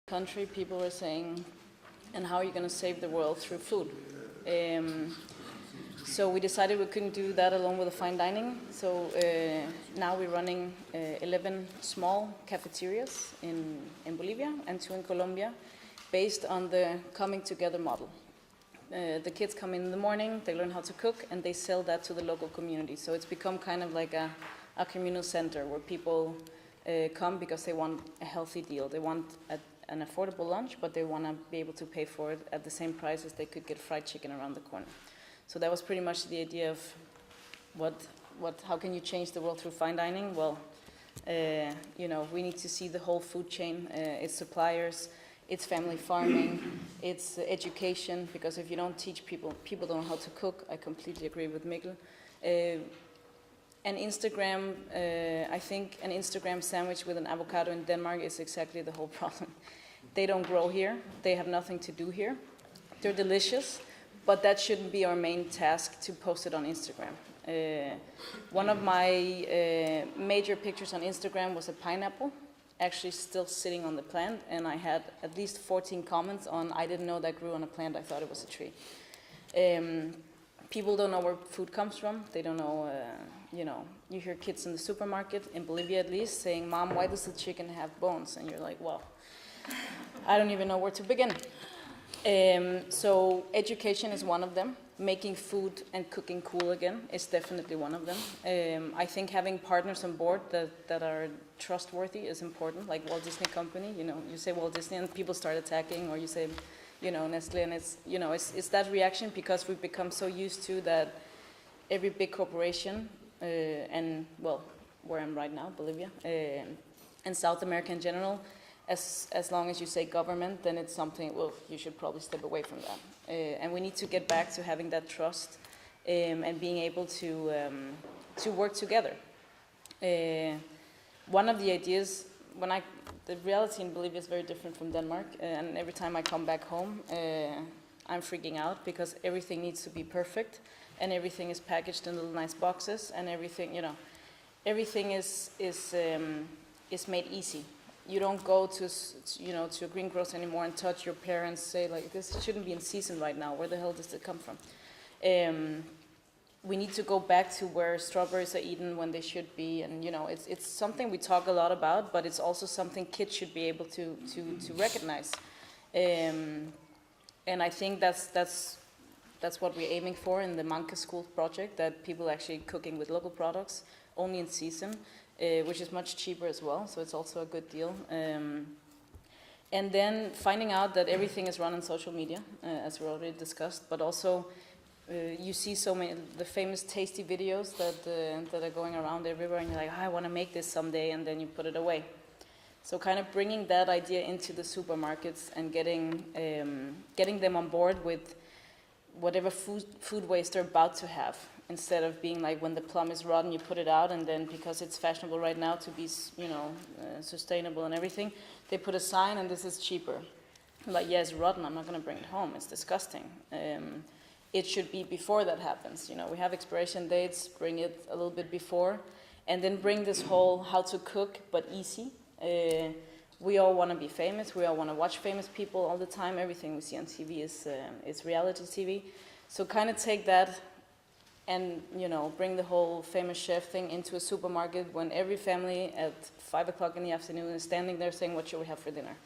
country, people were saying, and how are you going to save the world through food? So we decided we couldn't do that alone with the fine dining. So now we're running 11 small cafeterias in Bolivia and 2 in Colombia, based on the coming together model. The kids come in the morning, they learn how to cook, and they sell that to the local community. So it's become kind of like a communal center where people come because they want a healthy deal. They want an affordable lunch, but they want to be able to pay for it at the same price as they could get fried chicken around the corner. So that was pretty much the idea of how can you change the world through fine dining? Well, we need to see the whole food chain, its suppliers, it's family farming, it's education, because if you don't teach people don't know how to cook. I completely agree with Mikkel. And Instagram, I think an Instagram sandwich with an avocado in Denmark is exactly the whole problem. They don't grow here, they have nothing to do here. They're delicious, but that shouldn't be our main task to post it on Instagram. One of my major pictures on Instagram was a pineapple, actually still sitting on the plant, and I had at least 14 comments on, I didn't know that grew on a plant, I thought it was a tree. People don't know where food comes from. They don't know, you hear kids in the supermarket, in Bolivia at least, saying, Mom, why does the chicken have bones? And you're like, well, I don't even know where to begin. So education is one of them. Making food and cooking cool again is definitely one of them. I think having partners on board that are trustworthy is important, like Walt Disney Company. You say Walt Disney and people start attacking, or you say, Nestle, and it's that reaction because we've become so used to that every big corporation, and well, where I'm right now, Bolivia, and South America in general, as long as you say government, then it's something, well, you should probably step away from that. And we need to get back to having that trust and being able to work together. One of the ideas, the reality in Bolivia is very different from Denmark, and every time I come back home, I'm freaking out because everything needs to be perfect, and everything is packaged in little nice boxes, and everything, everything is made easy. You don't go to a greengrocer anymore and touch your pear and say, like, this shouldn't be in season right now. Where the hell does it come from? We need to go back to where strawberries are eaten when they should be, and it's something we talk a lot about, but it's also something kids should be able to recognize. And I think that's what we're aiming for in the Manke School project, that people actually cooking with local products, only in season. Which is much cheaper as well, so it's also a good deal. And then finding out that everything is run on social media, as we already discussed, but also you see so many, the famous tasty videos that are going around everywhere, and you're like, I want to make this someday, and then you put it away. So kind of bringing that idea into the supermarkets and getting them on board with whatever food waste they're about to have, instead of being like, when the plum is rotten, you put it out, and then because it's fashionable right now to be, sustainable and everything, they put a sign, and this is cheaper. Like, yeah, it's rotten, I'm not going to bring it home, it's disgusting. It should be before that happens. We have expiration dates, bring it a little bit before, and then bring this whole how to cook, but easy. We all want to be famous, we all want to watch famous people all the time, everything we see on TV is reality TV. So kind of take that and bring the whole famous chef thing into a supermarket when every family at 5 o'clock in the afternoon is standing there saying, what should we have for dinner?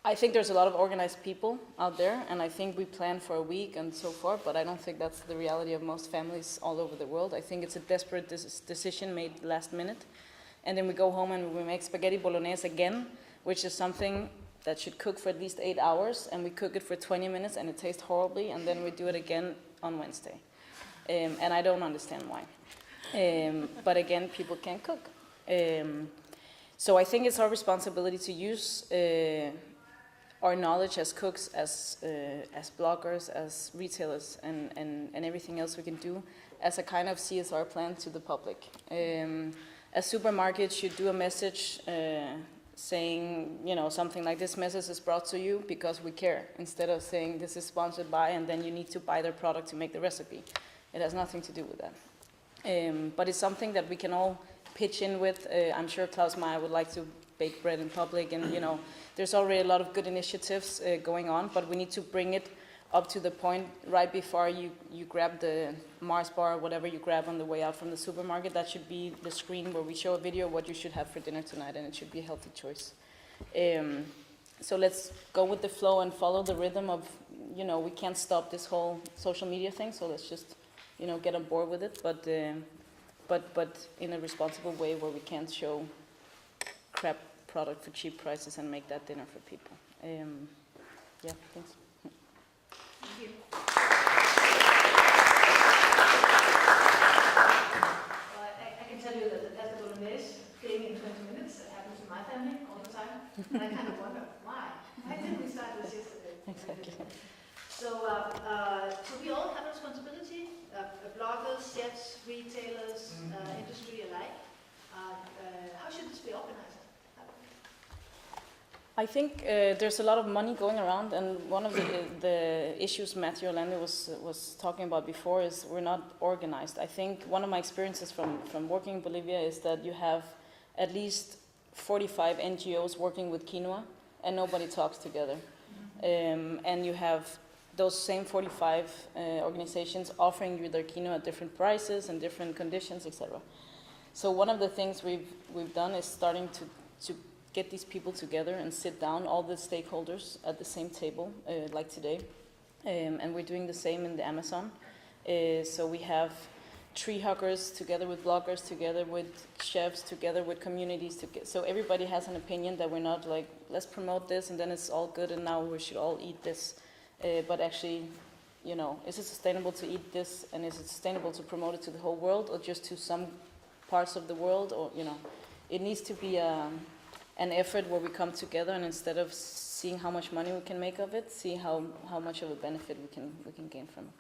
I think there's a lot of organized people out there, and I think we plan for a week and so forth, but I don't think that's the reality of most families all over the world. I think it's a desperate decision made last minute, and then we go home and we make spaghetti bolognese again, which is something that should cook for at least 8 hours, and we cook it for 20 minutes and it tastes horribly, and then we do it again on Wednesday. And I don't understand why. But again, people can't cook. So I think it's our responsibility to use our knowledge as cooks, as bloggers, as retailers, and everything else we can do as a kind of CSR plan to the public. A supermarket should do a message saying, something like, this message is brought to you because we care, instead of saying this is sponsored by, and then you need to buy their product to make the recipe. It has nothing to do with that. But it's something that we can all pitch in with. I'm sure Klaus Meyer would like to bake bread in public, and there's already a lot of good initiatives going on, but we need to bring it up to the point right before you grab the Mars bar or whatever you grab on the way out from the supermarket. That should be the screen where we show a video of what you should have for dinner tonight, and it should be a healthy choice. So let's go with the flow and follow the rhythm of, we can't stop this whole social media thing, so let's just, get on board with it, but in a responsible way where we can't show crap product for cheap prices and make that dinner for people. Yeah, thanks. Thank you. Well, I can tell you that the pasta bolognese thing in 20 minutes happens in my family all the time. And I kind of wonder, why? Why didn't we start this yesterday? Exactly. So we all have a responsibility, bloggers, chefs, retailers, industry alike. How should this be organized? I think there's a lot of money going around, and one of the issues Matthew Orlando was talking about before is we're not organized. I think one of my experiences from working in Bolivia is that you have at least 45 NGOs working with quinoa, and nobody talks together. And you have those same 45 organizations offering you their quinoa at different prices and different conditions, etc. So one of the things we've done is starting to get these people together and sit down, all the stakeholders at the same table, like today. And we're doing the same in the Amazon. So we have tree huggers together with bloggers, together with chefs, together with communities. So everybody has an opinion that we're not like, let's promote this and then it's all good and now we should all eat this. But actually, is it sustainable to eat this, and is it sustainable to promote it to the whole world or just to some parts of the world? Or, it needs to be an effort where we come together, and instead of seeing how much money we can make of it, see how much of a benefit we can gain from it.